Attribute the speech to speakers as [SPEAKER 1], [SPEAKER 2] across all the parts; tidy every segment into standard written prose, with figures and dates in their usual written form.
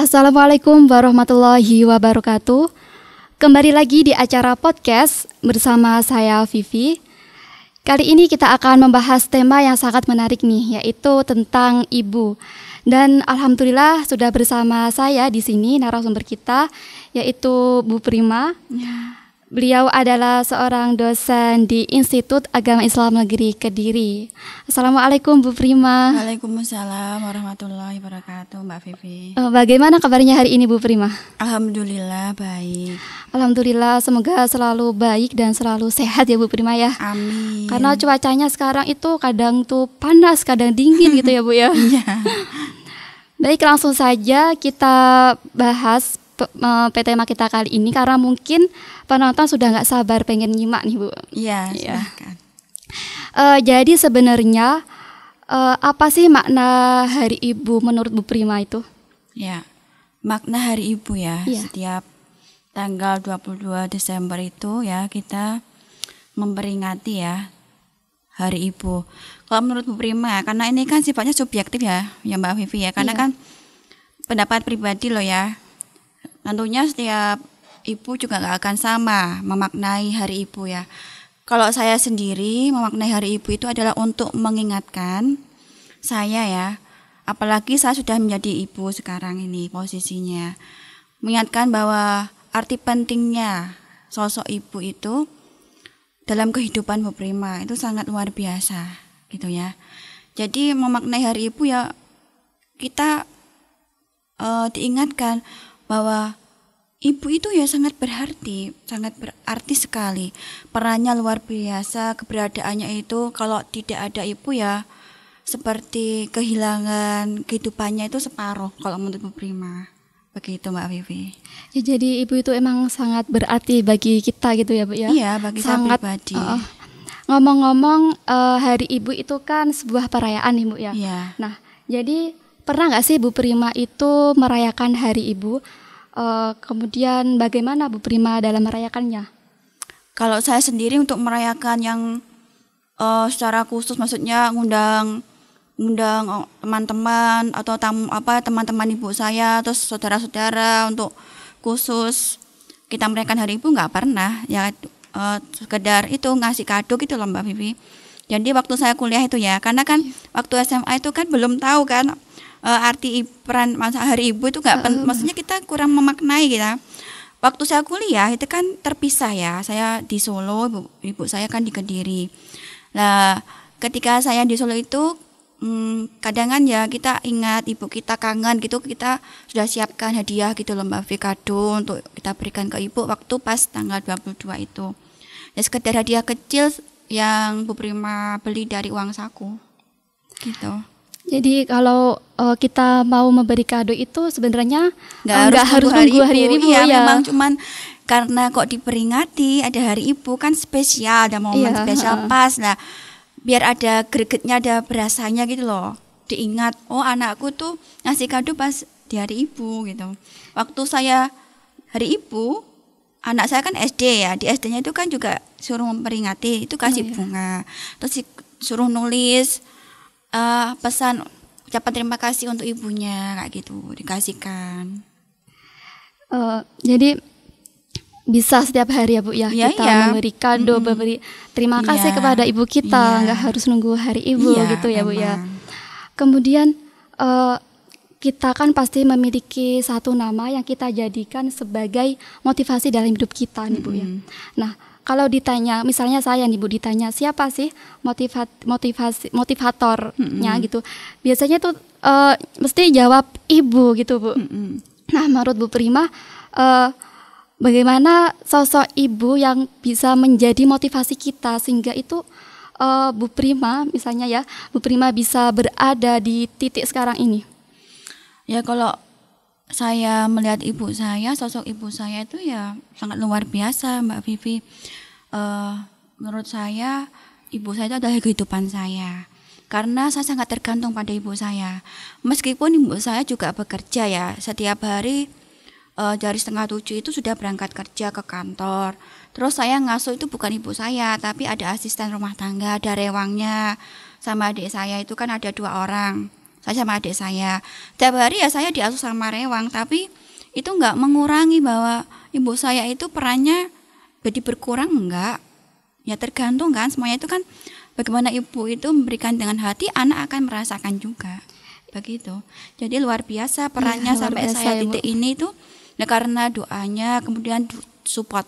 [SPEAKER 1] Assalamualaikum warahmatullahi wabarakatuh. Kembali lagi di acara podcast bersama saya Vivi. Kali ini kita akan membahas tema yang sangat menarik nih, yaitu tentang ibu. Dan alhamdulillah sudah bersama saya di sini narasumber kita, yaitu Bu Prima. Beliau adalah seorang dosen di Institut Agama Islam Negeri Kediri. Assalamualaikum Bu Prima.
[SPEAKER 2] Waalaikumsalam warahmatullahi wabarakatuh, Mbak Vivi.
[SPEAKER 1] Bagaimana kabarnya hari ini Bu Prima?
[SPEAKER 2] Alhamdulillah baik.
[SPEAKER 1] Alhamdulillah, semoga selalu baik dan selalu sehat ya Bu Prima ya.
[SPEAKER 2] Amin.
[SPEAKER 1] Karena cuacanya sekarang itu kadang tuh panas, kadang dingin gitu ya Bu ya.
[SPEAKER 2] Iya.
[SPEAKER 1] Baik, langsung saja kita bahas tema kita kali ini karena mungkin penonton sudah nggak sabar pengen nyimak nih Bu.
[SPEAKER 2] Iya, silakan.
[SPEAKER 1] Jadi sebenarnya apa sih makna Hari Ibu menurut Bu Prima itu?
[SPEAKER 2] Ya, makna Hari Ibu ya.
[SPEAKER 1] Iya.
[SPEAKER 2] Setiap tanggal 22 Desember itu ya kita memperingati ya Hari Ibu. Kalau menurut Bu Prima, karena ini kan sifatnya subjektif ya Mbak Vivi ya. Karena kan pendapat pribadi loh ya. Tentunya setiap ibu juga gak akan sama memaknai Hari Ibu ya. Kalau saya sendiri memaknai Hari Ibu itu adalah untuk mengingatkan saya ya, apalagi saya sudah menjadi ibu sekarang ini posisinya, mengingatkan bahwa arti pentingnya sosok ibu itu dalam kehidupan Bu Prima itu sangat luar biasa gitu ya. Jadi memaknai Hari Ibu ya kita diingatkan bahwa ibu itu ya sangat berarti sekali. Perannya luar biasa, keberadaannya itu kalau tidak ada ibu ya seperti kehilangan kehidupannya itu separuh kalau menurut Bu Prima. Begitu Mbak Vivi.
[SPEAKER 1] Ya, jadi ibu itu emang sangat berarti bagi kita gitu ya Bu ya.
[SPEAKER 2] Iya, bagi saya pribadi.
[SPEAKER 1] Ngomong-ngomong Hari Ibu itu kan sebuah perayaan nih Bu ya.
[SPEAKER 2] Iya.
[SPEAKER 1] Nah, jadi pernah nggak sih Bu Prima itu merayakan Hari Ibu? Kemudian bagaimana Bu Prima dalam merayakannya?
[SPEAKER 2] Kalau saya sendiri untuk merayakan yang secara khusus, maksudnya ngundang teman-teman atau teman-teman ibu saya, terus saudara-saudara untuk khusus kita merayakan Hari Ibu nggak pernah ya, sekedar itu ngasih kado gitu loh Mbak Vivi. Jadi waktu saya kuliah itu ya, karena kan waktu SMA itu kan belum tahu kan arti peran masa Hari Ibu itu maksudnya kita kurang memaknai gitu. Waktu saya kuliah itu kan terpisah ya, saya di Solo, ibu saya kan di Kediri. Nah, ketika saya di Solo itu kadang kan ya kita ingat ibu kita, kangen gitu, kita sudah siapkan hadiah gitu loh Mbak Vivi, kado untuk kita berikan ke ibu waktu pas tanggal 22 itu. Ya sekedar hadiah kecil yang Bu Prima beli dari uang saku gitu.
[SPEAKER 1] Jadi kalau kita mau memberi kado itu sebenarnya nggak harus
[SPEAKER 2] nunggu
[SPEAKER 1] nunggu hari Ibu
[SPEAKER 2] ya.
[SPEAKER 1] ya.
[SPEAKER 2] Memang cuman karena kok diperingati ada Hari Ibu kan spesial, ada momen spesial pas lah. Biar ada gregetnya, ada berasanya gitu loh. Diingat, oh anakku tuh ngasih kado pas di Hari Ibu gitu. Waktu saya Hari Ibu, anak saya kan SD ya. Di SD-nya itu kan juga suruh memperingati, itu kasih bunga. Terus suruh nulis pesan ucapan terima kasih untuk ibunya kayak gitu, dikasihkan.
[SPEAKER 1] Jadi bisa setiap hari ya Bu ya, kita memberi kado, memberi terima kasih kepada ibu kita, nggak harus nunggu Hari Ibu gitu ya Bu ya. Kemudian kita kan pasti memiliki satu nama yang kita jadikan sebagai motivasi dalam hidup kita nih Bu ya. Nah, kalau ditanya, misalnya saya nih Bu ditanya siapa sih motivatornya gitu, biasanya tuh mesti jawab ibu gitu Bu. Nah, menurut Bu Prima, bagaimana sosok ibu yang bisa menjadi motivasi kita sehingga itu Bu Prima misalnya ya, Bu Prima bisa berada di titik sekarang ini?
[SPEAKER 2] Ya kalau saya melihat ibu saya, sosok ibu saya itu ya sangat luar biasa Mbak Vivi. Menurut saya ibu saya itu adalah kehidupan saya, karena saya sangat tergantung pada ibu saya. Meskipun ibu saya juga bekerja ya, setiap hari dari 6:30 itu sudah berangkat kerja ke kantor. Terus saya ngasuh itu bukan ibu saya, tapi ada asisten rumah tangga, ada rewangnya. Sama adik saya itu kan ada 2 orang. saya sama adik saya. Tiap hari ya saya diasuh sama rewang, tapi itu nggak mengurangi bahwa ibu saya itu perannya jadi berkurang, enggak. Ya tergantung kan, semuanya itu kan bagaimana ibu itu memberikan dengan hati, anak akan merasakan juga. Begitu. Jadi luar biasa perannya
[SPEAKER 1] luar
[SPEAKER 2] sampai
[SPEAKER 1] biasa,
[SPEAKER 2] saya
[SPEAKER 1] ya, Bu.
[SPEAKER 2] titik ini itu nah karena doanya, kemudian support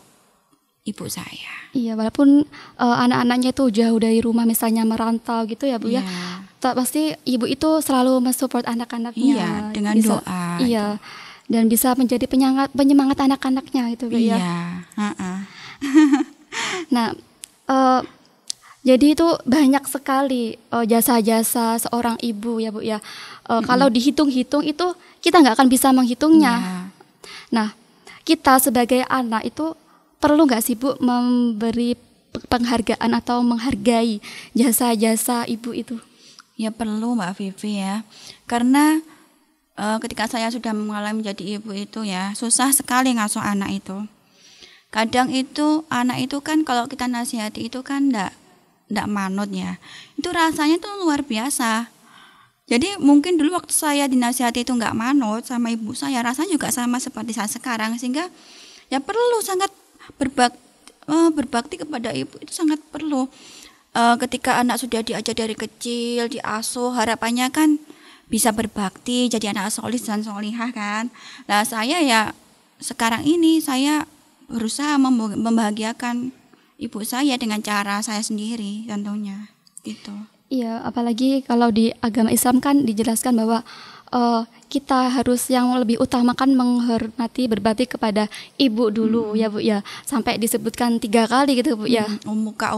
[SPEAKER 2] ibu saya.
[SPEAKER 1] Iya, walaupun anak-anaknya itu jauh dari rumah, misalnya merantau gitu ya Bu ya.
[SPEAKER 2] Iya.
[SPEAKER 1] Pasti ibu itu selalu mensupport anak-anaknya.
[SPEAKER 2] Iya, dengan
[SPEAKER 1] bisa,
[SPEAKER 2] doa.
[SPEAKER 1] Iya. Dan bisa menjadi penyemangat anak-anaknya gitu Bu ya.
[SPEAKER 2] Iya.
[SPEAKER 1] Nah, jadi itu banyak sekali jasa-jasa seorang ibu ya Bu ya. Kalau dihitung-hitung itu kita nggak akan bisa menghitungnya.
[SPEAKER 2] Iya.
[SPEAKER 1] Nah, kita sebagai anak itu perlu nggak sih Bu memberi penghargaan atau menghargai jasa-jasa ibu itu?
[SPEAKER 2] Ya perlu Mbak Vivi ya. Karena ketika saya sudah mengalami menjadi ibu itu ya, susah sekali ngasuh anak itu. Kadang itu anak itu kan kalau kita nasihati itu kan enggak manut ya. Itu rasanya tuh luar biasa. Jadi mungkin dulu waktu saya dinasihati itu enggak manut sama ibu saya, rasanya juga sama seperti saat sekarang, sehingga ya perlu sangat berbakti kepada ibu itu sangat perlu. Ketika anak sudah diajar dari kecil, diasuh, harapannya kan bisa berbakti, jadi anak solih dan solihah kan. Nah saya ya sekarang ini saya berusaha membahagiakan ibu saya dengan cara saya sendiri tentunya gitu.
[SPEAKER 1] Iya, apalagi kalau di agama Islam kan dijelaskan bahwa kita harus yang lebih utamakan menghormati, berbakti kepada ibu dulu ya Bu ya, sampai disebutkan 3 kali gitu Bu ya.
[SPEAKER 2] Umuka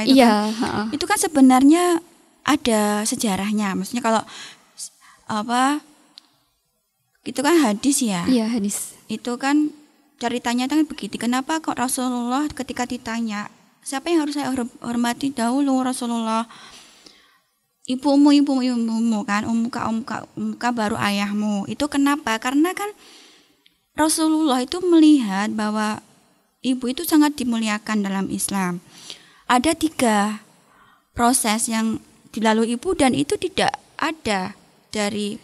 [SPEAKER 2] itu
[SPEAKER 1] Iya,
[SPEAKER 2] kan itu kan sebenarnya ada sejarahnya, maksudnya kalau apa itu kan hadis ya.
[SPEAKER 1] Iya, hadis.
[SPEAKER 2] Itu kan ceritanya kan begitu. Kenapa kok Rasulullah ketika ditanya siapa yang harus saya hormati dahulu, Rasulullah? Ibumu kan, umuka baru ayahmu. Itu kenapa? Karena kan Rasulullah itu melihat bahwa ibu itu sangat dimuliakan dalam Islam. Ada 3 proses yang dilalui ibu dan itu tidak ada dari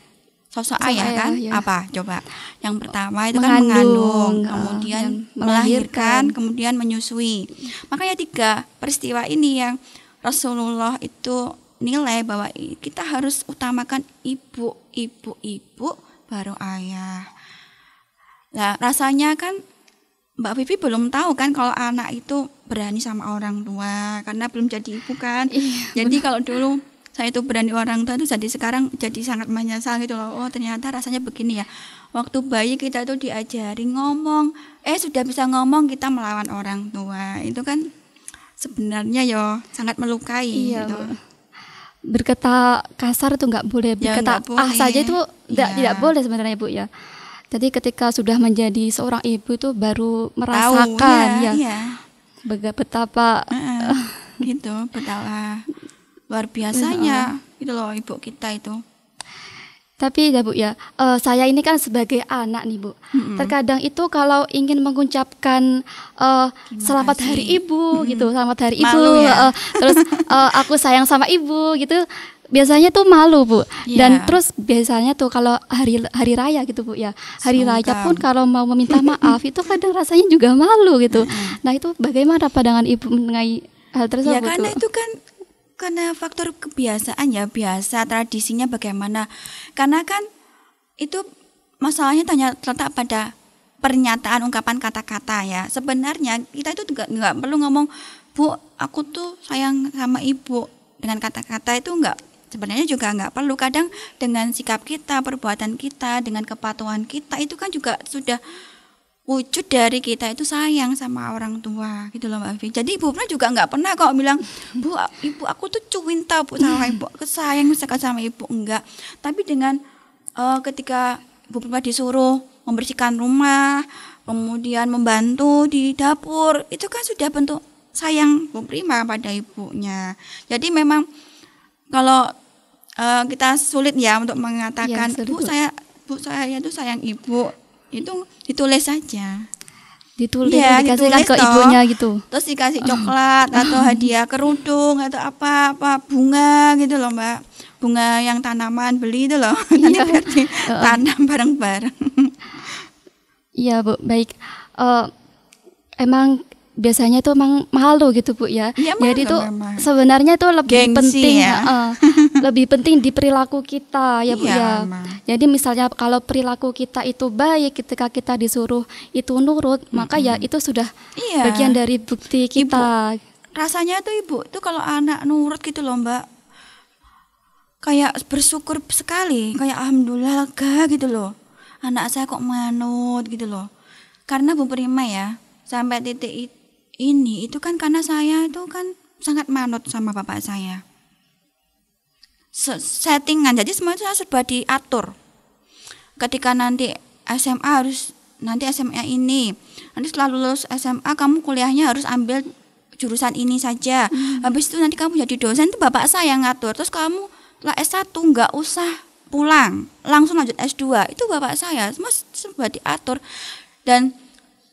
[SPEAKER 2] sosok ayah kan?
[SPEAKER 1] Ya.
[SPEAKER 2] Apa? Coba. Yang pertama itu kan mengandung, kemudian melahirkan, kemudian menyusui. Makanya 3 peristiwa ini yang Rasulullah itu nilai bahwa kita harus utamakan ibu baru ayah. Nah, rasanya kan Mbak Vivi belum tahu kan kalau anak itu berani sama orang tua karena belum jadi ibu kan. Jadi kalau dulu saya itu berani orang tua itu jadi sekarang jadi sangat menyesal gitu loh. Oh, ternyata rasanya begini ya. Waktu bayi kita itu diajari ngomong, sudah bisa ngomong kita melawan orang tua. Itu kan sebenarnya sangat melukai gitu.
[SPEAKER 1] Berkata kasar itu nggak boleh, berkata saja itu tidak boleh sebenarnya Bu ya. Jadi ketika sudah menjadi seorang ibu itu baru merasakan betapa
[SPEAKER 2] gitu, betapa luar biasanya gitu loh ibu kita itu.
[SPEAKER 1] Tapi ya Bu ya, saya ini kan sebagai anak nih Bu, terkadang itu kalau ingin mengucapkan selamat hari ibu gitu, selamat hari ibu, ya? Terus aku sayang sama ibu gitu, biasanya tuh malu Bu. Dan terus biasanya tuh kalau hari raya gitu Bu ya, hari raya pun kalau mau meminta maaf itu kadang rasanya juga malu gitu. Nah itu bagaimana pandangan ibu mengenai hal tersebut?
[SPEAKER 2] Ya karena itu kan karena faktor kebiasaan ya, biasa tradisinya bagaimana. Karena kan itu masalahnya terletak pada pernyataan, ungkapan kata-kata ya. Sebenarnya kita itu juga nggak perlu ngomong, Bu, aku tuh sayang sama ibu. Dengan kata-kata itu sebenarnya juga nggak perlu. Kadang dengan sikap kita, perbuatan kita, dengan kepatuhan kita itu kan juga sudah wujud dari kita itu sayang sama orang tua gitu loh Mbak Vivi. Jadi ibu pernah juga nggak pernah kok bilang, Bu, ibu aku tuh cuwinta Bu sama ibu, aku sayang sekali sama ibu, enggak. Tapi dengan ketika ibu pernah disuruh membersihkan rumah, kemudian membantu di dapur, itu kan sudah bentuk sayang Bu Prima pada ibunya. Jadi memang kalau kita sulit ya untuk mengatakan Bu saya itu sayang ibu, itu ditulis saja,
[SPEAKER 1] dikasihkan ke ibunya gitu,
[SPEAKER 2] terus dikasih coklat atau hadiah kerudung atau apa bunga gitu loh Mbak. bunga yang tanaman beli itu loh. Nanti biar ditanam bareng-bareng.
[SPEAKER 1] Iya Bu, baik. Emang biasanya itu emang malu gitu Bu ya.
[SPEAKER 2] Iya,
[SPEAKER 1] Jadi
[SPEAKER 2] malu
[SPEAKER 1] itu
[SPEAKER 2] memang.
[SPEAKER 1] sebenarnya itu lebih
[SPEAKER 2] Gengsi
[SPEAKER 1] penting
[SPEAKER 2] ya.
[SPEAKER 1] lebih penting di perilaku kita ya Bu
[SPEAKER 2] Iya,
[SPEAKER 1] ya.
[SPEAKER 2] memang.
[SPEAKER 1] Jadi misalnya kalau perilaku kita itu baik ketika kita disuruh itu nurut, maka ya itu sudah
[SPEAKER 2] Iya.
[SPEAKER 1] bagian dari bukti kita.
[SPEAKER 2] Rasanya tuh Ibu tuh kalau anak nurut gitu loh Mbak, kayak bersyukur sekali, kayak alhamdulillah lega gitu loh. Anak saya kok manut gitu loh. Karena Bu Prima ya, sampai titik ini itu kan karena saya itu kan sangat manut sama bapak saya. Settingan, jadi semua itu serba diatur. Ketika nanti SMA harus, nanti SMA ini, nanti setelah lulus SMA kamu kuliahnya harus ambil jurusan ini saja. Habis itu nanti kamu jadi dosen, itu bapak saya yang ngatur. Terus kamu lah S1 nggak usah pulang, langsung lanjut S2. Itu bapak saya, semua serba diatur. Dan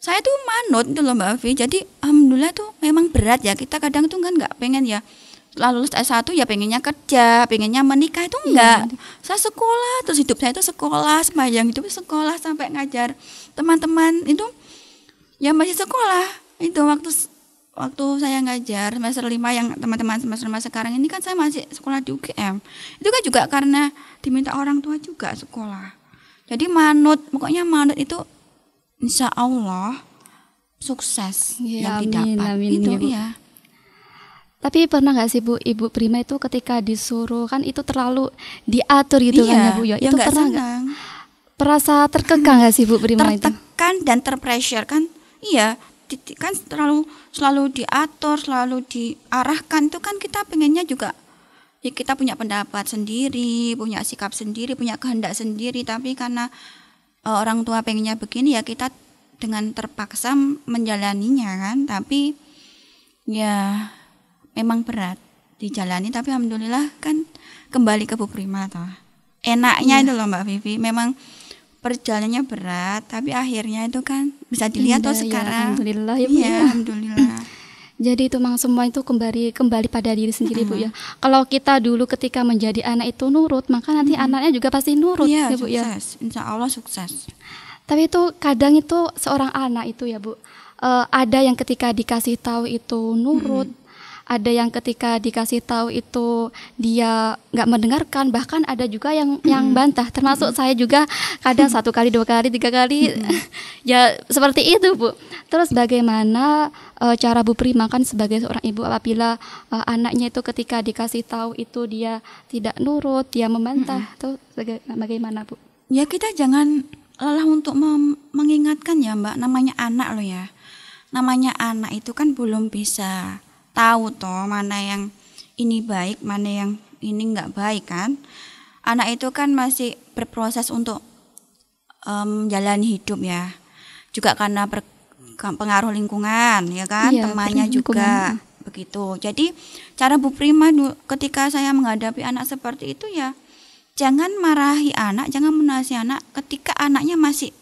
[SPEAKER 2] saya tuh manut itu loh Mbak Afi. Jadi alhamdulillah tuh memang berat ya. Kita kadang tuh kan nggak pengen ya setelah lulus S1 ya pengennya kerja, pengennya menikah, itu enggak. Saya sekolah, terus hidup saya itu sekolah, sepanjang hidup sekolah sampai ngajar teman-teman itu ya masih sekolah. Itu waktu saya ngajar semester 5 yang teman-teman semester 5 sekarang ini kan saya masih sekolah di UGM. Itu kan juga karena diminta orang tua juga sekolah. Jadi manut, pokoknya manut itu insya Allah sukses
[SPEAKER 1] Ya,
[SPEAKER 2] yang didapat.
[SPEAKER 1] amin,
[SPEAKER 2] Itu
[SPEAKER 1] ya, Bu.
[SPEAKER 2] ya.
[SPEAKER 1] Tapi pernah nggak sih Bu, Ibu Prima itu ketika disuruh kan itu terlalu diatur gitu kan ya Bu ya?
[SPEAKER 2] ya
[SPEAKER 1] Itu
[SPEAKER 2] nggak
[SPEAKER 1] pernah nggak
[SPEAKER 2] senang.
[SPEAKER 1] merasa terkekang nggak sih Bu Prima itu?
[SPEAKER 2] Tertekan dan terpressure kan. Iya, kan selalu diatur, selalu diarahkan, itu kan kita pengennya juga ya kita punya pendapat sendiri, punya sikap sendiri, punya kehendak sendiri, tapi karena orang tua pengennya begini ya kita dengan terpaksa menjalaninya kan. Tapi ya memang berat dijalani, tapi alhamdulillah kan kembali ke Bu Prima toh. Enaknya itu loh Mbak Vivi, memang perjalanannya berat, tapi akhirnya itu kan bisa dilihat tuh
[SPEAKER 1] Indah, ya,
[SPEAKER 2] sekarang.
[SPEAKER 1] alhamdulillah ya Bu
[SPEAKER 2] Iya,
[SPEAKER 1] ya.
[SPEAKER 2] alhamdulillah.
[SPEAKER 1] Jadi itu memang semua itu kembali pada diri sendiri Bu ya. Kalau kita dulu ketika menjadi anak itu nurut, maka nanti anaknya juga pasti nurut
[SPEAKER 2] Iya,
[SPEAKER 1] ya Bu ya.
[SPEAKER 2] sukses. Insya Allah sukses.
[SPEAKER 1] Tapi itu kadang itu seorang anak itu ya Bu, ada yang ketika dikasih tahu itu nurut, ada yang ketika dikasih tahu itu dia nggak mendengarkan, bahkan ada juga yang bantah. Termasuk saya juga kadang 1 kali, 2 kali, 3 kali, ya seperti itu Bu. Terus bagaimana cara Bu Prima kan sebagai seorang ibu apabila anaknya itu ketika dikasih tahu itu dia tidak nurut, dia membantah, itu bagaimana Bu?
[SPEAKER 2] Ya kita jangan lelah untuk mengingatkan ya Mbak, namanya anak loh ya. Namanya anak itu kan belum bisa tahu toh mana yang ini baik, mana yang ini enggak baik kan. Anak itu kan masih berproses untuk menjalani hidup ya. Juga karena pengaruh lingkungan ya kan,
[SPEAKER 1] Iya,
[SPEAKER 2] temannya juga begitu. Jadi cara Bu Prima ketika saya menghadapi anak seperti itu ya, jangan marahi anak, jangan menasihati anak ketika anaknya masih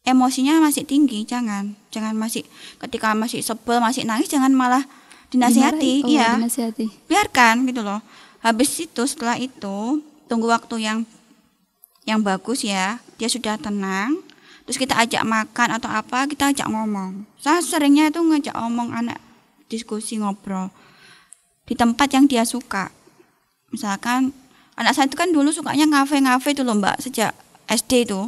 [SPEAKER 2] emosinya masih tinggi, jangan masih ketika masih sebel, masih nangis, jangan malah dinasihati. Iya,
[SPEAKER 1] dinasihati.
[SPEAKER 2] biarkan gitu loh. Habis itu setelah itu tunggu waktu yang bagus ya, dia sudah tenang, terus kita ajak makan atau apa, kita ajak ngomong. Saya seringnya itu ngajak ngomong anak, diskusi, ngobrol di tempat yang dia suka. Misalkan anak saya itu kan dulu sukanya ngafe itu loh Mbak, sejak SD itu.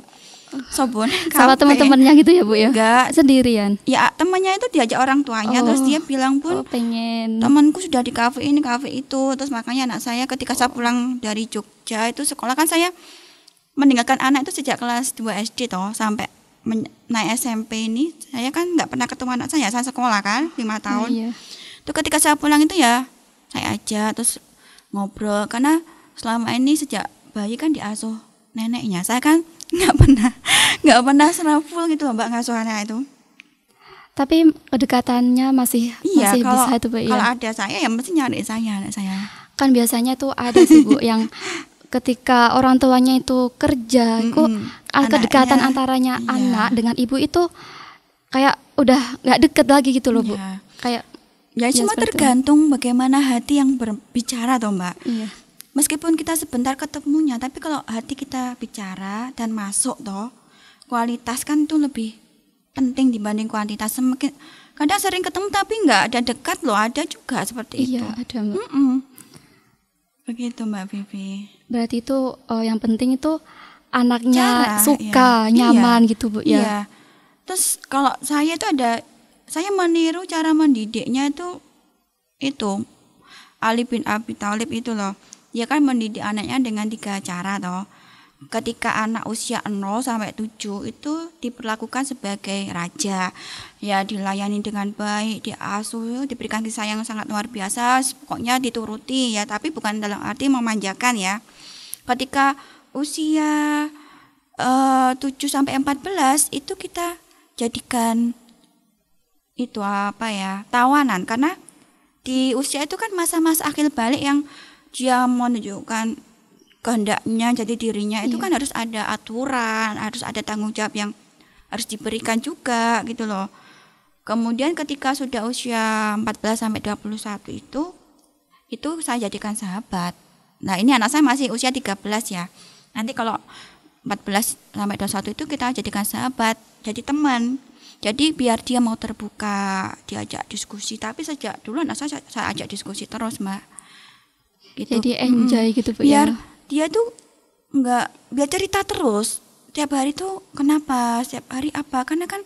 [SPEAKER 2] Sobon
[SPEAKER 1] Sama teman-temannya gitu ya Bu ya?
[SPEAKER 2] Enggak,
[SPEAKER 1] Sendirian?
[SPEAKER 2] ya temannya itu diajak orang tuanya, terus dia bilang pun
[SPEAKER 1] pengen.
[SPEAKER 2] temanku sudah di kafe ini kafe itu. Terus makanya anak saya ketika saya pulang dari Jogja itu sekolah kan saya meninggalkan anak itu sejak kelas 2 SD toh sampai naik SMP ini saya kan nggak pernah ketemu anak saya sekolah kan 5 tahun.
[SPEAKER 1] Iya.
[SPEAKER 2] Itu ketika saya pulang itu ya saya ajak terus ngobrol, karena selama ini sejak bayi kan diasuh neneknya. Saya kan nggak pernah seraful gitu loh Mbak ngasuh anak itu.
[SPEAKER 1] Tapi kedekatannya masih
[SPEAKER 2] Kalau
[SPEAKER 1] bisa itu Bu ya.
[SPEAKER 2] kalau ada saya ya mesti nyari anak saya.
[SPEAKER 1] Kan biasanya tuh ada sih Bu yang ketika orang tuanya itu kerja, kok kedekatan antaranya anak dengan ibu itu kayak udah nggak deket lagi gitu loh Bu.
[SPEAKER 2] Iya.
[SPEAKER 1] Kayak
[SPEAKER 2] Ya cuma
[SPEAKER 1] seperti itu.
[SPEAKER 2] tergantung bagaimana hati yang berbicara toh Mbak.
[SPEAKER 1] Iya.
[SPEAKER 2] meskipun kita sebentar ketemunya, tapi kalau hati kita bicara dan masuk toh, kualitas kan itu lebih penting dibanding kuantitas. Semakin kadang sering ketemu tapi nggak ada dekat loh, ada juga seperti itu.
[SPEAKER 1] Iya, ada Mbak.
[SPEAKER 2] Begitu Mbak Vivi.
[SPEAKER 1] Berarti itu yang penting itu anaknya
[SPEAKER 2] Cara,
[SPEAKER 1] suka,
[SPEAKER 2] iya.
[SPEAKER 1] nyaman gitu Bu ya.
[SPEAKER 2] Iya. Terus kalau saya itu saya meniru cara mendidiknya itu Ali bin Abi Thalib itu loh. Dia kan mendidik anaknya dengan 3 cara toh. Ketika anak usia 0 sampai 7 itu diperlakukan sebagai raja. Ya dilayani dengan baik, diasuh, diberikan kasih sayang yang sangat luar biasa, pokoknya dituruti ya, tapi bukan dalam arti memanjakan ya. Ketika usia 7 sampai 14 itu kita jadikan itu tawanan, karena di usia itu kan masa-masa akil balik yang dia menunjukkan kehendaknya jadi dirinya itu kan harus ada aturan, harus ada tanggung jawab yang harus diberikan juga gitu loh. Kemudian ketika sudah usia 14 sampai 21 itu saya jadikan sahabat. Nah, ini anak saya masih usia 13 ya. Nanti kalau 14 sampai 21 itu kita jadikan sahabat, jadi teman. Jadi biar dia mau terbuka, diajak diskusi. Tapi sejak dulu anak saya ajak diskusi terus, Mbak. Gitu.
[SPEAKER 1] Jadi enjoy gitu Bu
[SPEAKER 2] Biar
[SPEAKER 1] ya.
[SPEAKER 2] dia tuh biar cerita terus. Setiap hari tuh kenapa, setiap hari apa. Karena kan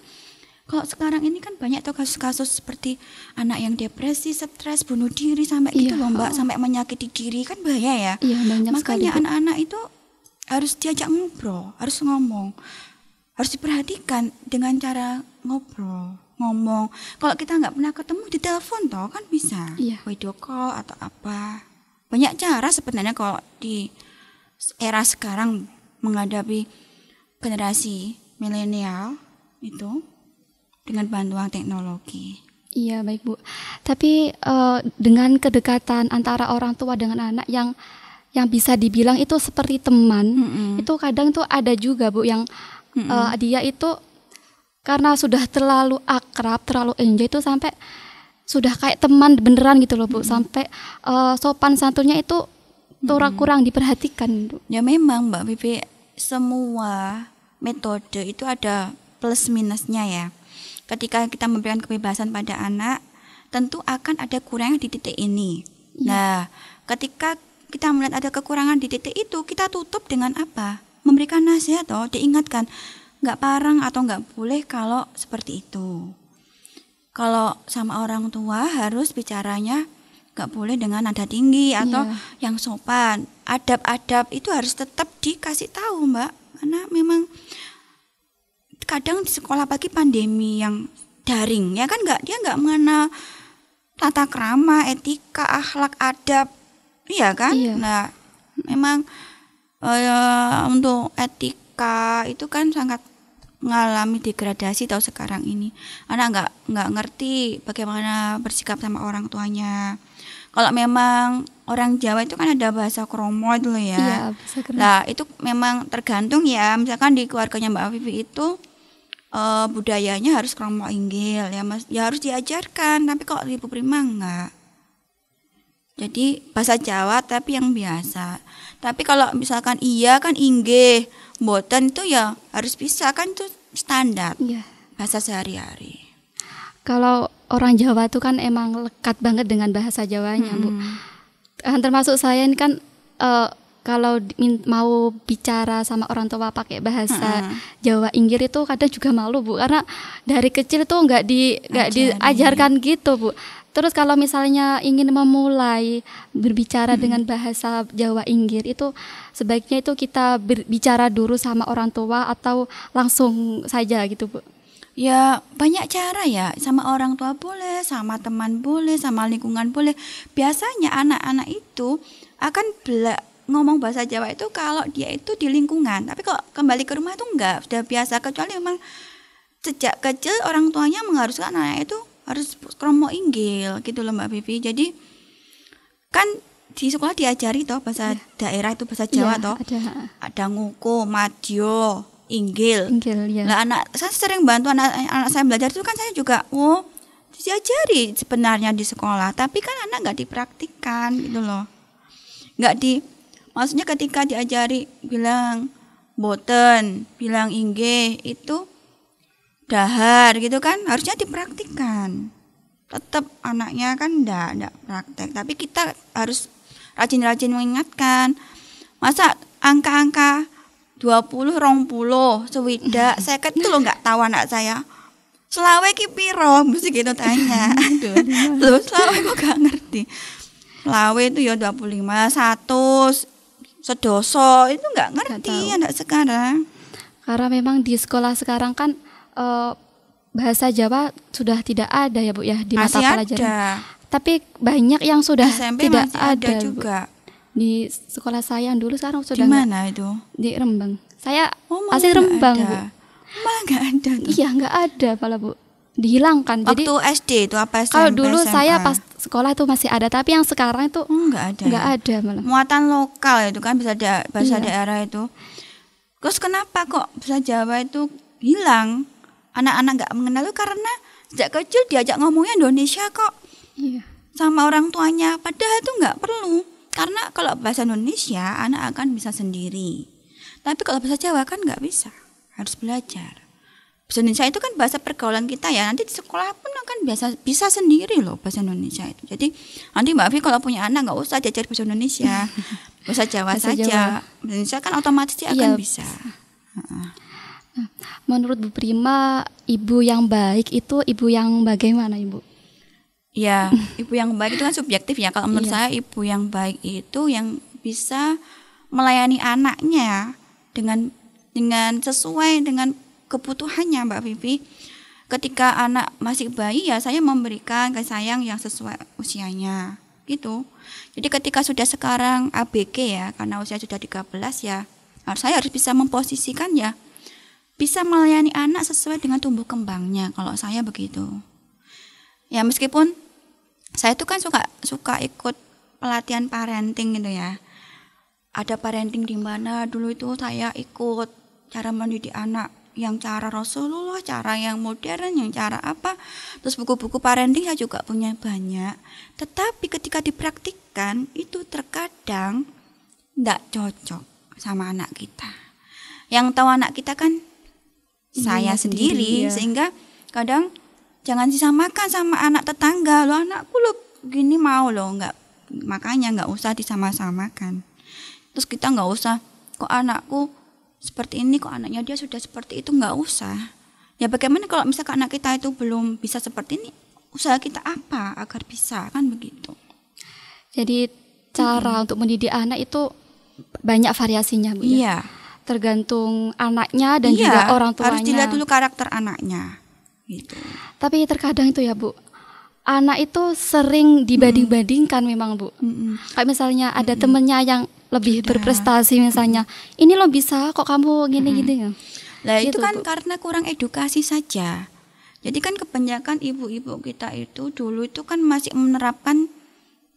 [SPEAKER 2] kalau sekarang ini kan banyak tuh kasus-kasus seperti anak yang depresi, stres, bunuh diri sampai gitu loh Mbak, sampai menyakiti diri, kan bahaya ya.
[SPEAKER 1] Iya, banyak sekali.
[SPEAKER 2] Makanya anak-anak itu harus diajak ngobrol, harus ngomong. Harus diperhatikan dengan cara ngobrol, ngomong. Kalau kita nggak pernah ketemu, di telepon toh kan bisa.
[SPEAKER 1] Iya.
[SPEAKER 2] Video call atau apa. Banyak cara sebenarnya kalau di era sekarang menghadapi generasi milenial itu dengan bantuan teknologi.
[SPEAKER 1] Iya, baik Bu. Tapi dengan kedekatan antara orang tua dengan anak yang bisa dibilang itu seperti teman, itu kadang tuh ada juga Bu yang dia itu karena sudah terlalu akrab, terlalu enjoy itu sampai sudah kayak teman beneran gitu loh Bu, sampai sopan santunnya itu kurang diperhatikan.
[SPEAKER 2] Ya memang Mbak Vivi, semua metode itu ada plus minusnya ya. Ketika kita memberikan kebebasan pada anak, tentu akan ada kekurangan di titik ini. Nah, ketika kita melihat ada kekurangan di titik itu, kita tutup dengan apa? Memberikan nasihat toh, diingatkan, nggak parang atau nggak boleh kalau seperti itu. Kalau sama orang tua harus bicaranya nggak boleh dengan nada tinggi atau yang sopan. Adab-adab itu harus tetap dikasih tahu Mbak, karena memang kadang di sekolah pagi pandemi yang daring ya kan dia nggak mengenal tata krama, etika, akhlak, adab, iya kan?
[SPEAKER 1] Iya.
[SPEAKER 2] Nah, memang untuk etika itu kan sangat mengalami degradasi tahu sekarang ini. Anak nggak ngerti bagaimana bersikap sama orang tuanya. Kalau memang orang Jawa itu kan ada bahasa kromo itu loh ya.
[SPEAKER 1] Iya, bahasa kromo.
[SPEAKER 2] Nah, itu memang tergantung ya. Misalkan di keluarganya Mbak Vivi itu budayanya harus kromo inggil ya Mas. Ya harus diajarkan, tapi kalau di Ibu Prima enggak. Jadi bahasa Jawa tapi yang biasa. Tapi kalau misalkan iya kan inggih, mboten itu ya harus bisa kan, itu standar.
[SPEAKER 1] Iya.
[SPEAKER 2] Bahasa sehari-hari.
[SPEAKER 1] Kalau orang Jawa tuh kan emang lekat banget dengan bahasa Jawanya Bu. Termasuk saya ini kan kalau mau bicara sama orang tua pakai bahasa Jawa Inggir itu kadang juga malu Bu, karena dari kecil tuh nggak diajarkan gitu Bu. Terus kalau misalnya ingin memulai berbicara dengan bahasa Jawa Inggir itu sebaiknya itu kita berbicara dulu sama orang tua atau langsung saja gitu Bu.
[SPEAKER 2] Ya banyak cara ya, sama orang tua boleh, sama teman boleh, sama lingkungan boleh. Biasanya anak-anak itu akan ngomong bahasa Jawa itu kalau dia itu di lingkungan. Tapi kalau kembali ke rumah itu enggak, sudah biasa. Kecuali memang sejak kecil orang tuanya mengharuskan anaknya itu harus kromo inggil gitu loh Mbak Vivi. Jadi kan di sekolah diajari toh bahasa daerah itu bahasa Jawa toh. Ada nguku, madyo, inggil.
[SPEAKER 1] Ya.
[SPEAKER 2] Nah, anak saya sering bantu anak saya belajar itu kan, saya juga diajari sebenarnya di sekolah, tapi kan anak nggak dipraktikkan gitu loh, nggak Maksudnya ketika diajari bilang boten, bilang inggih itu dahar gitu kan, harusnya dipraktikkan. Tetap anaknya kan enggak praktek, tapi kita harus rajin-rajin mengingatkan. Masa angka-angka 20, 20, sewidak, 50 itu loh nggak tahu anak saya. Selawe ki piro, mesti gitu tanya. Loh, selawe kok gak ngerti. Selawe itu ya 25, 100, sedoso itu nggak ngerti anak sekarang.
[SPEAKER 1] Karena memang di sekolah sekarang kan bahasa Jawa sudah tidak ada ya Bu ya di mata pelajaran.
[SPEAKER 2] Ada.
[SPEAKER 1] Tapi banyak yang sudah
[SPEAKER 2] SMP
[SPEAKER 1] tidak
[SPEAKER 2] masih ada
[SPEAKER 1] Bu.
[SPEAKER 2] juga.
[SPEAKER 1] Di sekolah saya yang dulu sekarang sudah
[SPEAKER 2] Di mana itu?
[SPEAKER 1] Di Rembang. Saya
[SPEAKER 2] malah
[SPEAKER 1] asli Rembang
[SPEAKER 2] ada.
[SPEAKER 1] Bu.
[SPEAKER 2] Malah nggak ada tuh.
[SPEAKER 1] Iya nggak ada malah Bu. Dihilangkan.
[SPEAKER 2] Waktu
[SPEAKER 1] Jadi
[SPEAKER 2] SD itu apa SMP?
[SPEAKER 1] kalau dulu
[SPEAKER 2] SMA?
[SPEAKER 1] saya pas sekolah itu masih ada, tapi yang sekarang itu
[SPEAKER 2] nggak ada.
[SPEAKER 1] nggak ada malah.
[SPEAKER 2] Muatan lokal itu kan bisa bahasa
[SPEAKER 1] Iya.
[SPEAKER 2] daerah itu. Terus kenapa kok bahasa Jawa itu hilang? Anak-anak nggak mengenal itu karena sejak kecil diajak ngomongnya Indonesia kok
[SPEAKER 1] Iya.
[SPEAKER 2] sama orang tuanya. Padahal itu nggak perlu. Karena kalau bahasa Indonesia anak akan bisa sendiri. Tapi kalau bahasa Jawa kan nggak bisa, harus belajar. Bahasa Indonesia itu kan bahasa pergaulan kita ya. Nanti di sekolah pun akan bisa sendiri loh bahasa Indonesia itu. Jadi nanti Mbak Afi kalau punya anak nggak usah diajar bahasa Indonesia, bahasa Jawa
[SPEAKER 1] Bahasa
[SPEAKER 2] saja.
[SPEAKER 1] Jawa.
[SPEAKER 2] Bahasa Indonesia kan otomatis dia akan
[SPEAKER 1] Iya.
[SPEAKER 2] bisa.
[SPEAKER 1] Menurut Bu Prima, ibu yang baik itu ibu yang bagaimana Ibu?
[SPEAKER 2] Ya, ibu yang baik itu kan subjektif ya. Kalau menurut
[SPEAKER 1] Iya.
[SPEAKER 2] saya ibu yang baik itu yang bisa melayani anaknya dengan sesuai dengan kebutuhannya Mbak Vivi. Ketika anak masih bayi ya saya memberikan kasih sayang yang sesuai usianya gitu. Jadi ketika sudah sekarang ABG ya, karena usia sudah 13 ya, saya harus bisa memposisikan ya, bisa melayani anak sesuai dengan tumbuh kembangnya. Kalau saya begitu. Ya meskipun saya itu kan suka ikut pelatihan parenting gitu ya. Ada parenting di mana dulu itu saya ikut cara mendidik anak yang cara Rasulullah, cara yang modern, yang cara apa. Terus buku-buku parenting saya juga punya banyak. Tetapi ketika dipraktikkan itu terkadang tidak cocok sama anak kita. Yang tahu anak kita kan saya sendiri,
[SPEAKER 1] ya.
[SPEAKER 2] sehingga kadang jangan disamakan sama anak tetangga. Lo anakku lo gini mau lo, enggak, makanya enggak usah disama-samakan. Terus kita enggak usah kok anakku seperti ini, kok anaknya dia sudah seperti itu, enggak usah. Ya bagaimana kalau misalkan anak kita itu belum bisa seperti ini, usaha kita apa agar bisa, kan begitu.
[SPEAKER 1] Jadi cara untuk mendidik anak itu banyak variasinya Bu ya.
[SPEAKER 2] Iya.
[SPEAKER 1] Tergantung anaknya dan juga orang tuanya.
[SPEAKER 2] Harus dilihat dulu karakter anaknya. Gitu.
[SPEAKER 1] Tapi terkadang itu ya Bu, anak itu sering dibanding-bandingkan memang Bu. Kayak misalnya ada temennya yang lebih berprestasi misalnya, ini lo bisa kok kamu gini-gini.
[SPEAKER 2] Nah
[SPEAKER 1] Gitu,
[SPEAKER 2] itu kan
[SPEAKER 1] Bu.
[SPEAKER 2] karena kurang edukasi saja. Jadi kan kebanyakan ibu-ibu kita itu dulu itu kan masih menerapkan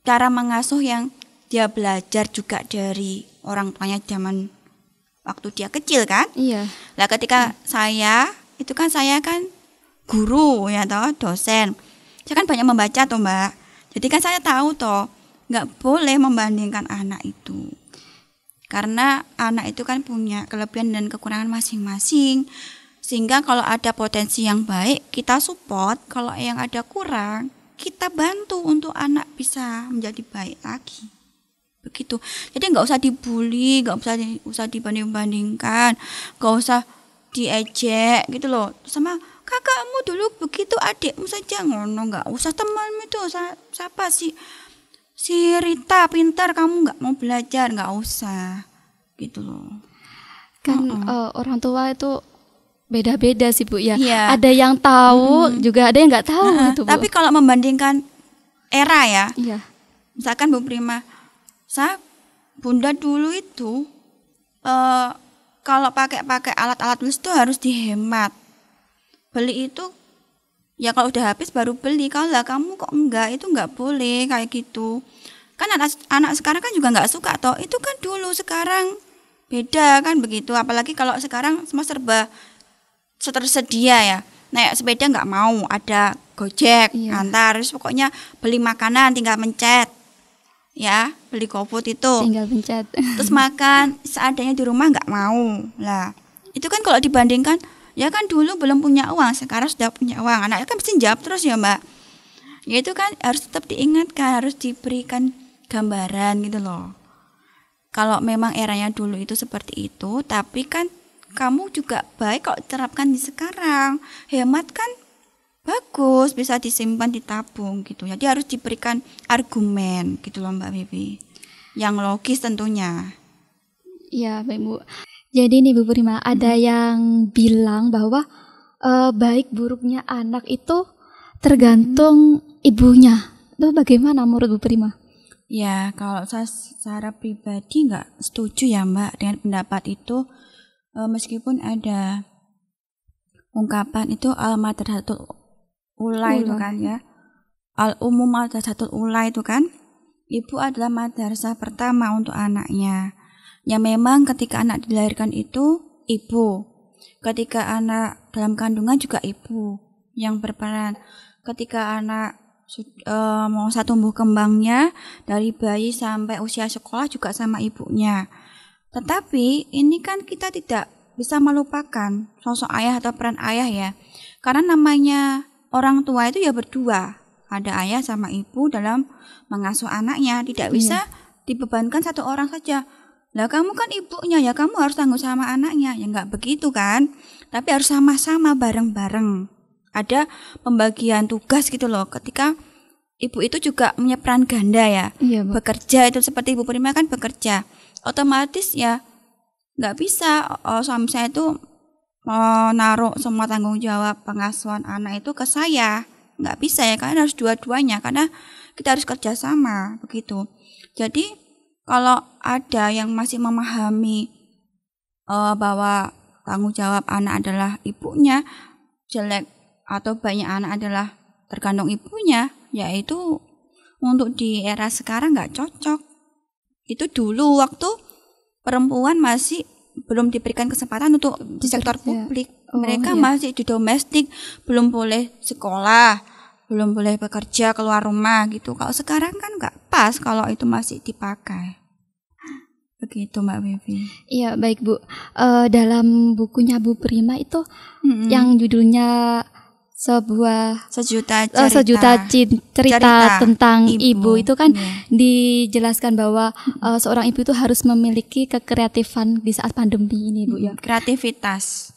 [SPEAKER 2] cara mengasuh yang dia belajar juga dari orang tuanya zaman waktu dia kecil kan.
[SPEAKER 1] Iya.
[SPEAKER 2] Nah ketika saya kan guru ya toh, dosen. Saya kan banyak membaca toh Mbak. Jadi kan saya tahu toh nggak boleh membandingkan anak itu. Karena anak itu kan punya kelebihan dan kekurangan masing-masing. Sehingga kalau ada potensi yang baik kita support, kalau yang ada kurang kita bantu untuk anak bisa menjadi baik lagi. Begitu. Jadi nggak usah dibully, nggak usah dibanding-bandingkan, nggak usah diejek gitu loh. Sama kakakmu dulu begitu, adikmu saja ngono, nggak usah temanmu itu siapa sih si Rita pintar kamu nggak mau belajar, nggak usah gitu loh.
[SPEAKER 1] Kan orang tua itu beda-beda sih Bu ya.
[SPEAKER 2] Iya.
[SPEAKER 1] Ada yang tahu juga ada yang nggak tahu gitu Bu.
[SPEAKER 2] Tapi kalau membandingkan era ya,
[SPEAKER 1] Iya.
[SPEAKER 2] misalkan Bu Prima, bunda dulu itu kalau pakai alat-alat tulis itu harus dihemat. Beli itu ya kalau udah habis baru beli. Kalau lah kamu kok enggak, itu enggak boleh kayak gitu. Kan anak sekarang kan juga enggak suka toh. Itu kan dulu, sekarang beda kan begitu. Apalagi kalau sekarang semua serba tersedia ya. Naik sepeda enggak mau, ada Gojek,
[SPEAKER 1] Iya.
[SPEAKER 2] antar. Terus pokoknya beli makanan tinggal mencet. ya, beli GoFood itu.
[SPEAKER 1] Tinggal pencet.
[SPEAKER 2] Terus makan seadanya di rumah nggak mau. Lah, itu kan kalau dibandingkan, ya kan dulu belum punya uang, sekarang sudah punya uang. Anaknya kan mesti jawab terus ya Mbak. Ya itu kan harus tetap diingatkan, harus diberikan gambaran gitu loh. Kalau memang eranya dulu itu seperti itu, tapi kan kamu juga baik kalau terapkan di sekarang. Hemat kan bagus, bisa disimpan, ditabung gitu. Jadi harus diberikan argumen gitu loh Mbak Vivi. Yang logis tentunya.
[SPEAKER 1] Iya, baik Bu. Jadi nih Bu Prima, ada yang bilang bahwa baik buruknya anak itu tergantung ibunya. Itu bagaimana menurut Bu Prima?
[SPEAKER 2] Ya, kalau saya secara pribadi nggak setuju ya Mbak dengan pendapat itu. Meskipun ada ungkapan itu al-madrasatul ula itu kan ya, al-umum madrasatul ula itu kan, ibu adalah madrasah pertama untuk anaknya. Ya memang ketika anak dilahirkan itu ibu, ketika anak dalam kandungan juga ibu yang berperan. Ketika anak masa tumbuh kembangnya dari bayi sampai usia sekolah juga sama ibunya. Tetapi ini kan kita tidak bisa melupakan sosok ayah atau peran ayah ya. Karena namanya orang tua itu ya berdua. Ada ayah sama ibu dalam mengasuh anaknya. Tidak bisa dibebankan satu orang saja. Lah kamu kan ibunya ya, kamu harus tanggung sama anaknya. Ya enggak begitu kan. Tapi harus sama-sama bareng-bareng. Ada pembagian tugas gitu loh. Ketika ibu itu juga punya peran ganda ya.
[SPEAKER 1] Iya,
[SPEAKER 2] bekerja itu seperti Ibu Prima kan bekerja. Otomatis ya nggak bisa suami saya itu naruh semua tanggung jawab pengasuhan anak itu ke saya, nggak bisa ya, karena harus dua-duanya, karena kita harus kerjasama begitu. Jadi kalau ada yang masih memahami bahwa tanggung jawab anak adalah ibunya, jelek atau banyak anak adalah tergantung ibunya, yaitu untuk di era sekarang nggak cocok. Itu dulu waktu perempuan masih belum diberikan kesempatan untuk di sektor publik. Mereka masih di domestik, belum boleh sekolah, belum boleh bekerja keluar rumah gitu. Kalau sekarang kan nggak pas kalau itu masih dipakai. Begitu Mbak Vivi.
[SPEAKER 1] Iya, baik Bu. Dalam bukunya Bu Prima itu yang judulnya sejuta cerita tentang ibu itu kan dijelaskan bahwa seorang ibu itu harus memiliki kekreatifan di saat pandemi ini Bu ya.
[SPEAKER 2] Kreativitas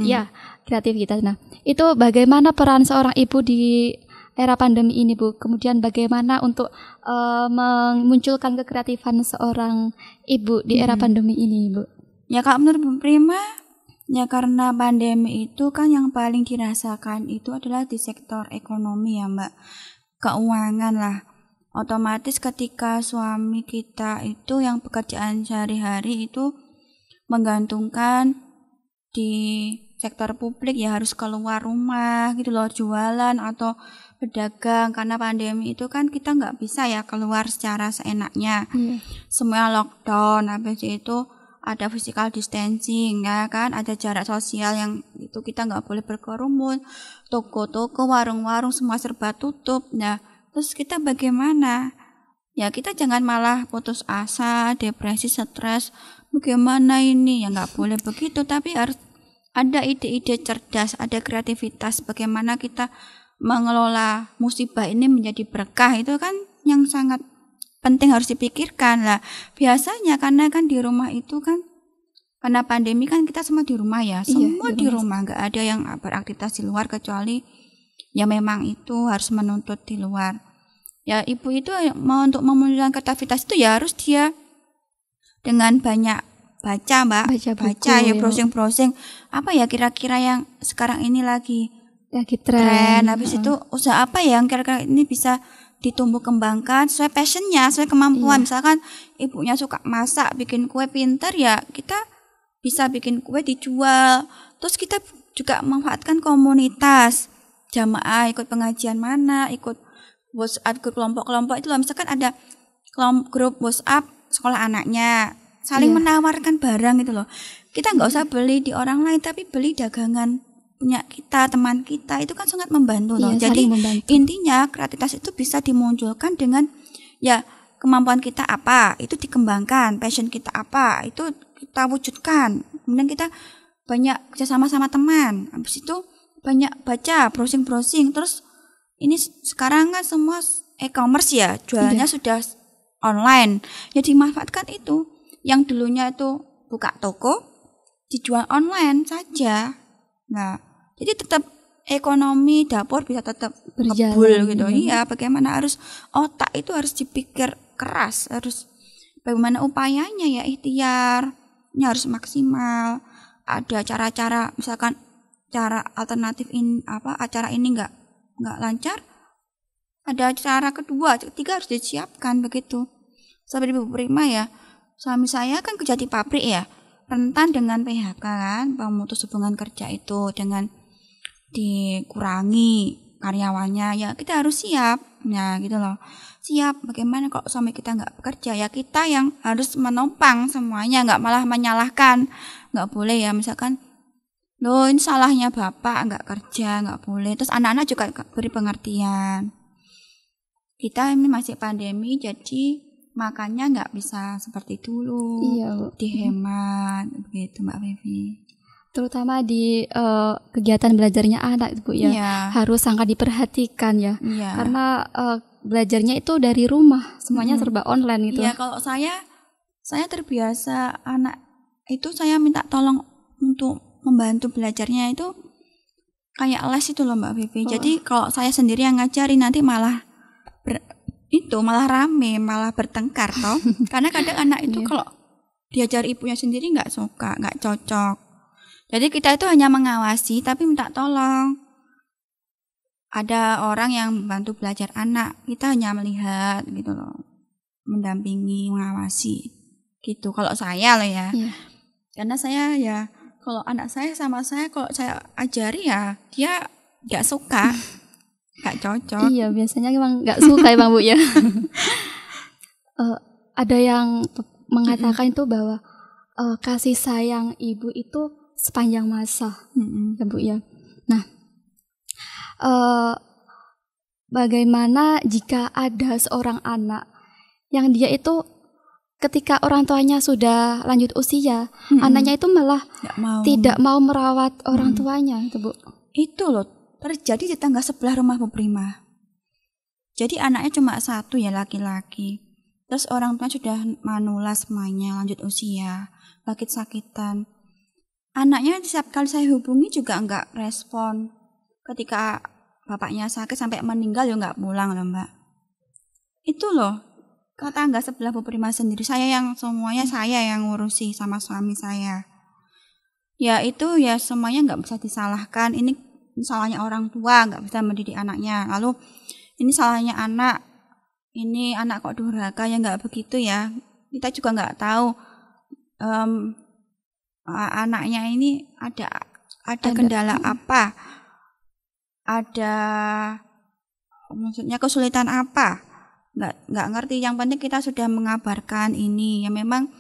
[SPEAKER 1] ya, kreativitas. Nah, itu bagaimana peran seorang ibu di era pandemi ini Bu? Kemudian bagaimana untuk memunculkan kekreatifan seorang ibu di era pandemi ini Bu?
[SPEAKER 2] Ya kalau menurut Bu Prima, ya karena pandemi itu kan yang paling dirasakan itu adalah di sektor ekonomi ya Mbak, keuangan lah. Otomatis ketika suami kita itu yang pekerjaan sehari-hari itu menggantungkan di sektor publik, ya harus keluar rumah gitu loh, jualan atau berdagang. Karena pandemi itu kan kita nggak bisa ya keluar secara seenaknya, semua lockdown. Habis itu ada physical distancing ya kan, ada jarak sosial yang itu kita nggak boleh berkerumun, toko-toko, warung-warung semua serba tutup. Nah terus kita bagaimana? Ya kita jangan malah putus asa, depresi, stres, bagaimana ini, ya nggak boleh begitu. Tapi harus ada ide-ide cerdas, ada kreativitas, bagaimana kita mengelola musibah ini menjadi berkah. Itu kan yang sangat penting, harus dipikirkan lah. Biasanya karena kan di rumah itu kan, karena pandemi kan kita semua di rumah ya, semua di rumah, nggak ada yang beraktivitas di luar, kecuali ya memang itu harus menuntut di luar. Ya ibu itu mau untuk memunculkan kreativitas itu ya harus dia dengan banyak baca Mbak, baca ya, browsing apa ya kira-kira yang sekarang ini lagi tren. Habis itu usaha apa ya yang kira-kira ini bisa ditumbuh kembangkan sesuai passionnya, sesuai kemampuan. Misalkan ibunya suka masak, bikin kue, pintar, ya kita bisa bikin kue dijual. Terus kita juga memanfaatkan komunitas, jamaah, ikut pengajian mana, ikut WhatsApp, ikut kelompok-kelompok itu loh. Misalkan ada grup WhatsApp sekolah anaknya, saling menawarkan barang gitu loh. Kita nggak usah beli di orang lain, tapi beli dagangan punya kita, teman kita, itu kan sangat membantu loh. Jadi intinya kreativitas itu bisa dimunculkan dengan ya kemampuan kita apa, itu dikembangkan, passion kita apa, itu kita wujudkan. Kemudian kita banyak kerjasama sama teman, habis itu banyak baca, browsing, terus ini sekarang kan semua e-commerce ya, jualannya sudah online, ya dimanfaatkan itu. Yang dulunya itu buka toko, dijual online saja. Nah, jadi tetap ekonomi dapur bisa tetap ngebul gitu. Iya, bagaimana harus otak itu harus dipikir keras, harus bagaimana upayanya ya, ikhtiarnya harus maksimal. Ada cara-cara, misalkan cara alternatif ini acara ini nggak lancar, ada cara kedua, ketiga harus disiapkan begitu. Seperti Ibu Prima ya, suami saya kan kerja di pabrik ya, rentan dengan PHK kan, pemutus hubungan kerja itu dengan dikurangi karyawannya, ya kita harus siap, ya gitu loh. Siap, bagaimana kalau suami kita nggak bekerja, ya kita yang harus menopang semuanya, nggak malah menyalahkan, nggak boleh ya, misalkan loh ini salahnya bapak nggak kerja, nggak boleh. Terus anak-anak juga beri pengertian, kita ini masih pandemi, jadi makannya nggak bisa seperti dulu, dihemat begitu Mbak Vivi.
[SPEAKER 1] Terutama di kegiatan belajarnya anak Bu ya, harus sangat diperhatikan ya, karena belajarnya itu dari rumah, semuanya serba online gitu.
[SPEAKER 2] Iya, kalau saya terbiasa anak itu saya minta tolong untuk membantu belajarnya itu kayak les itu loh Mbak Vivi. Jadi kalau saya sendiri yang ngajarin nanti malah rame, malah bertengkar toh. Karena kadang anak itu kalau diajar ibunya sendiri nggak suka, nggak cocok. Jadi kita itu hanya mengawasi tapi minta tolong. Ada orang yang membantu belajar anak, kita hanya melihat gitu loh, mendampingi, mengawasi gitu. Kalau saya loh ya, karena saya ya kalau anak saya sama saya kalau saya ajari ya dia nggak suka, nggak cocok.
[SPEAKER 1] Iya, biasanya memang nggak suka ya Bang Bu ya. Ada yang mengatakan itu bahwa kasih sayang ibu itu sepanjang masa, ya Bu ya. Nah, bagaimana jika ada seorang anak yang dia itu ketika orang tuanya sudah lanjut usia, anaknya itu malah tidak mau merawat orang tuanya, itu Bu.
[SPEAKER 2] Itu loh terjadi di tangga sebelah rumah Bu Prima. Jadi anaknya cuma satu ya, laki-laki. Terus orang tua sudah manula semuanya, lanjut usia, sakit-sakitan. Anaknya setiap kali saya hubungi juga enggak respon. Ketika bapaknya sakit sampai meninggal ya enggak pulang loh Mbak. Itu loh, ke tangga sebelah Bu Prima sendiri, semuanya saya yang ngurusi sama suami saya. Ya itu ya semuanya enggak bisa disalahkan. Ini salahnya orang tua, enggak bisa mendidik anaknya. Lalu ini salahnya anak. Ini anak kok durhaka, ya enggak begitu ya. Kita juga enggak tahu anaknya ini ada kendala apa, ada maksudnya kesulitan apa, nggak ngerti. Yang penting kita sudah mengabarkan ini. Ya memang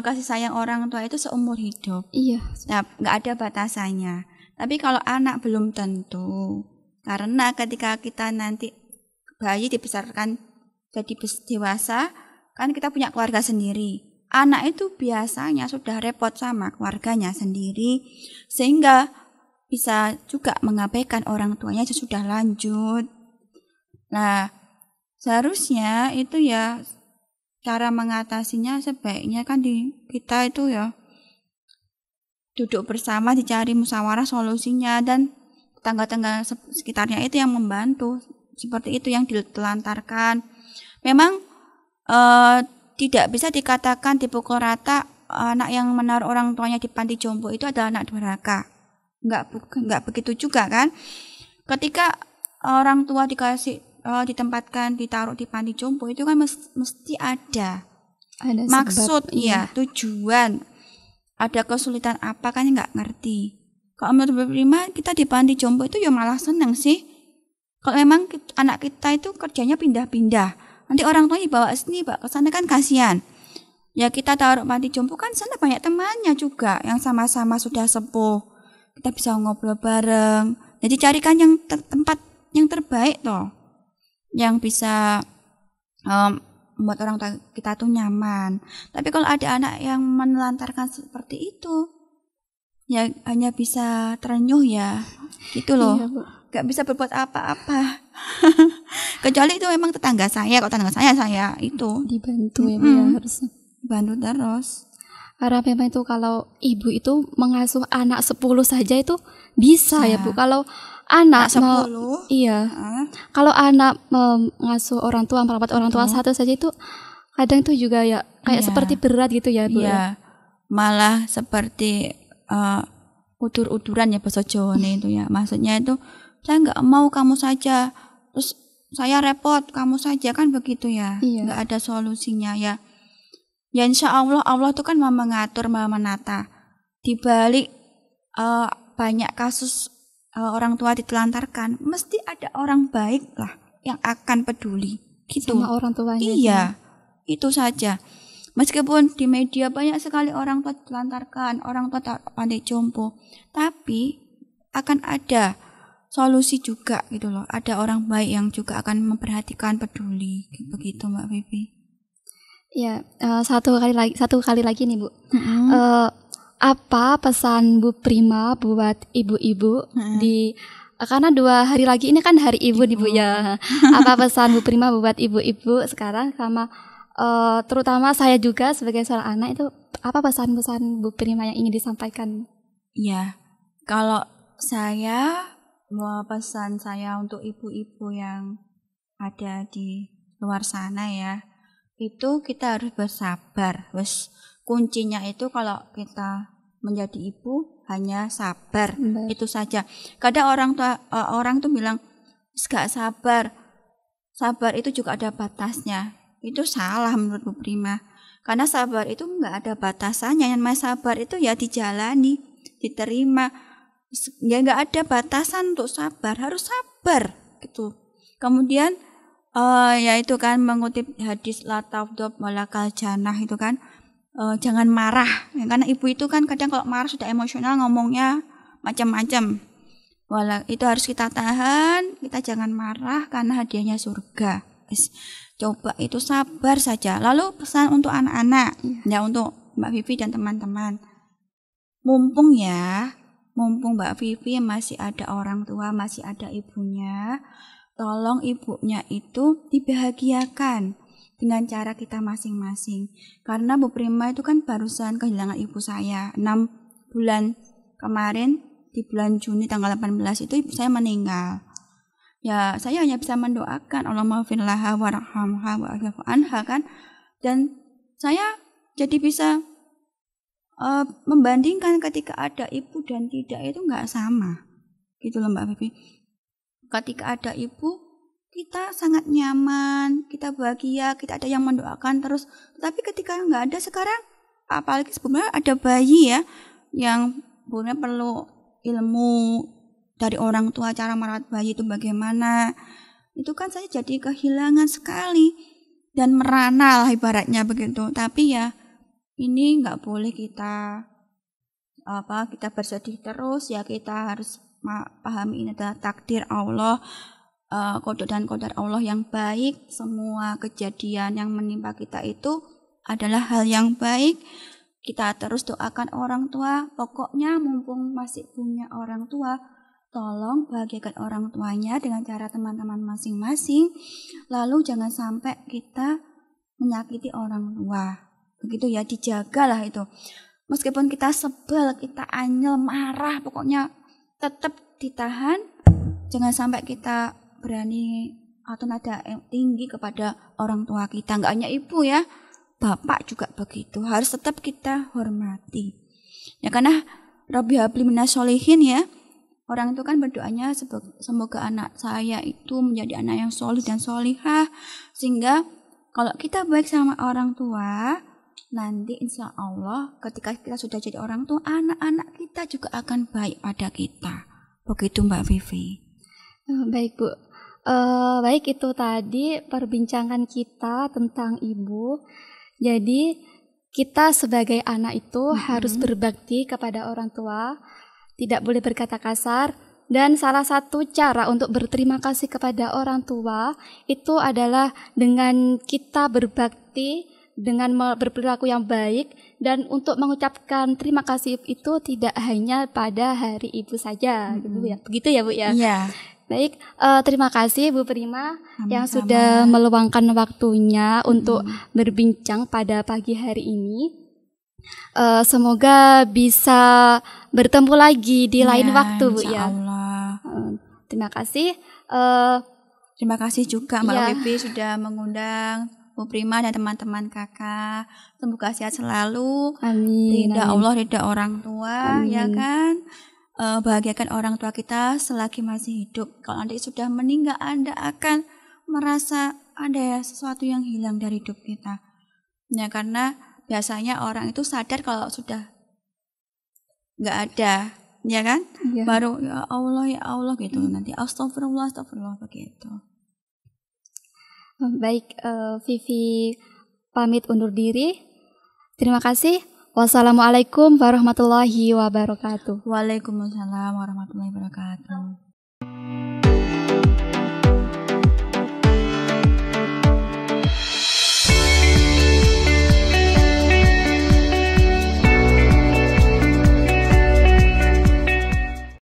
[SPEAKER 2] kasih sayang orang tua itu seumur hidup.
[SPEAKER 1] Iya.
[SPEAKER 2] Nah, nggak ada batasannya. Tapi kalau anak belum tentu, karena ketika kita nanti bayi dibesarkan jadi dewasa, kan kita punya keluarga sendiri. Anak itu biasanya sudah repot sama keluarganya sendiri, sehingga bisa juga mengabaikan orang tuanya sudah lanjut. Nah, seharusnya itu ya cara mengatasinya sebaiknya kan kita itu ya duduk bersama, dicari musyawarah solusinya, dan tetangga-tetangga sekitarnya itu yang membantu. Seperti itu yang ditelantarkan. Memang tidak bisa dikatakan dipukul rata anak yang menaruh orang tuanya di panti jompo itu adalah anak durhaka. Enggak begitu juga kan. Ketika orang tua ditempatkan, ditaruh di panti jompo itu kan mesti ada maksud, ya, tujuan. Ada kesulitan apa kan enggak ngerti. Kalau menurut Prima, kita di panti jompo itu ya malah senang sih. Kalau memang anak kita itu kerjanya pindah-pindah, nanti orang tuanya dibawa sini, bawa ke sana kan kasihan. Ya kita taruh panti jompo kan sana banyak temannya juga yang sama-sama sudah sepuh. Kita bisa ngobrol bareng. Jadi carikan yang tempat yang terbaik toh, yang bisa membuat orang tua kita tuh nyaman. Tapi kalau ada anak yang menelantarkan seperti itu, ya hanya bisa terenyuh ya, gitu loh.
[SPEAKER 1] Iya, Bu.
[SPEAKER 2] Gak bisa berbuat apa-apa. Kecuali itu memang tetangga saya, kalau tetangga saya itu
[SPEAKER 1] Dibantu ya Bu ya, harusnya.
[SPEAKER 2] bantu terus.
[SPEAKER 1] Karena memang itu kalau ibu itu mengasuh anak 10 saja itu bisa ya Bu. Kalau anak
[SPEAKER 2] 10.
[SPEAKER 1] iya. Kalau anak mengasuh orang tua, merawat orang tua satu saja itu kadang itu juga ya kayak seperti berat gitu ya Bu.
[SPEAKER 2] Iya. Malah seperti udur-uduran ya bahasa Jawa itu ya. Maksudnya itu saya nggak mau kamu saja, terus saya repot kamu saja, kan begitu ya.
[SPEAKER 1] Iya.
[SPEAKER 2] Nggak ada solusinya ya. Ya insya Allah, Allah itu kan mau mengatur, mau menata. Di balik banyak kasus orang tua ditelantarkan, mesti ada orang baik lah yang akan peduli gitu.
[SPEAKER 1] Sama orang tuanya.
[SPEAKER 2] Iya, itu saja. Meskipun di media banyak sekali orang tua ditelantarkan, orang tua tak pandai jompo, tapi akan ada solusi juga gitu loh. Ada orang baik yang juga akan memperhatikan, peduli, begitu Mbak Vivi.
[SPEAKER 1] Ya, satu kali lagi nih Bu. Apa pesan Bu Prima buat ibu-ibu di karena 2 hari lagi ini kan hari ibu nih Bu ya. Apa pesan Bu Prima buat ibu-ibu sekarang, sama terutama saya juga sebagai seorang anak, itu apa pesan-pesan Bu Prima yang ingin disampaikan?
[SPEAKER 2] Ya, kalau saya mau pesan saya untuk ibu-ibu yang ada di luar sana ya, itu kita harus bersabar. Kuncinya itu kalau kita menjadi ibu hanya sabar. Itu saja. Kadang orang tuh bilang gak sabar. Sabar itu juga ada batasnya. Itu salah menurut Bu Prima. Karena sabar itu nggak ada batasannya. Yang namanya sabar itu ya dijalani, diterima. Ya nggak ada batasan untuk sabar. Harus sabar gitu. Kemudian ya itu kan mengutip hadis la taghdab walakal jannah itu kan, jangan marah ya, karena ibu itu kan kadang kalau marah sudah emosional, ngomongnya macam-macam. Itu harus kita tahan, kita jangan marah karena hadiahnya surga. Coba itu sabar saja. Lalu pesan untuk anak-anak ya, untuk Mbak Vivi dan teman-teman, mumpung Mbak Vivi masih ada orang tua, masih ada ibunya, tolong ibunya itu dibahagiakan dengan cara kita masing-masing. Karena Bu Prima itu kan barusan kehilangan ibu saya 6 bulan kemarin, di bulan Juni tanggal 18 itu ibu saya meninggal. Ya saya hanya bisa mendoakan Allahumma firlaha warhamha wa'afu anha kan. Dan saya jadi bisa membandingkan ketika ada ibu dan tidak itu nggak sama gitu loh Mbak Vivi. Ketika ada ibu, kita sangat nyaman, kita bahagia, kita ada yang mendoakan terus. Tapi ketika nggak ada sekarang, apalagi sebenarnya ada bayi ya, yang sebenarnya perlu ilmu dari orang tua, cara merawat bayi itu bagaimana. Itu kan saya jadi kehilangan sekali dan merana lah ibaratnya begitu. Tapi ya ini nggak boleh kita bersedih terus ya, kita harus pahami ini adalah takdir Allah, qada dan qadar Allah yang baik. Semua kejadian yang menimpa kita itu adalah hal yang baik. Kita terus doakan orang tua. Pokoknya mumpung masih punya orang tua, tolong bahagiakan orang tuanya dengan cara teman-teman masing-masing. Lalu jangan sampai kita menyakiti orang tua. Begitu ya, dijagalah itu. Meskipun kita sebel, kita anyel, marah, pokoknya tetap ditahan. Jangan sampai kita berani atau nada tinggi kepada orang tua kita. Nggak hanya ibu ya, bapak juga begitu. Harus tetap kita hormati. Ya karena Rabbi habli minas sholihin ya. Orang itu kan berdoanya semoga anak saya itu menjadi anak yang solih dan solihah. Sehingga kalau kita baik sama orang tua, nanti insya Allah ketika kita sudah jadi orang tua, anak-anak kita juga akan baik pada kita. Begitu Mbak Vivi.
[SPEAKER 1] Baik Bu. Baik, itu tadi perbincangan kita tentang ibu. Jadi kita sebagai anak itu harus berbakti kepada orang tua, tidak boleh berkata kasar, Dan salah satu cara untuk berterima kasih kepada orang tua itu adalah dengan kita berbakti, dengan berperilaku yang baik, dan untuk mengucapkan terima kasih itu tidak hanya pada hari ibu saja, gitu ya. Begitu ya Bu ya?
[SPEAKER 2] Iya.
[SPEAKER 1] Baik, terima kasih Bu Prima yang
[SPEAKER 2] Sama-sama.
[SPEAKER 1] sudah meluangkan waktunya untuk berbincang pada pagi hari ini. Semoga bisa bertemu lagi di lain waktu Bu
[SPEAKER 2] insya
[SPEAKER 1] ya.
[SPEAKER 2] Allah.
[SPEAKER 1] Terima kasih.
[SPEAKER 2] Terima kasih juga Mbak
[SPEAKER 1] Iya.
[SPEAKER 2] Wibi sudah mengundang Bu Prima dan teman-teman kakak. Semoga sehat selalu.
[SPEAKER 1] Amin.
[SPEAKER 2] Ridha
[SPEAKER 1] Amin.
[SPEAKER 2] Allah, ridha orang tua,
[SPEAKER 1] Amin.
[SPEAKER 2] ya kan? Bahagiakan orang tua kita selagi masih hidup. Kalau nanti sudah meninggal, Anda akan merasa ada sesuatu yang hilang dari hidup kita. Ya, karena biasanya orang itu sadar kalau sudah nggak ada, ya kan?
[SPEAKER 1] Iya.
[SPEAKER 2] Baru ya Allah gitu. Nanti astagfirullah begitu.
[SPEAKER 1] Baik, Vivi pamit undur diri. Terima kasih. Wassalamualaikum warahmatullahi wabarakatuh.
[SPEAKER 2] Waalaikumsalam warahmatullahi wabarakatuh.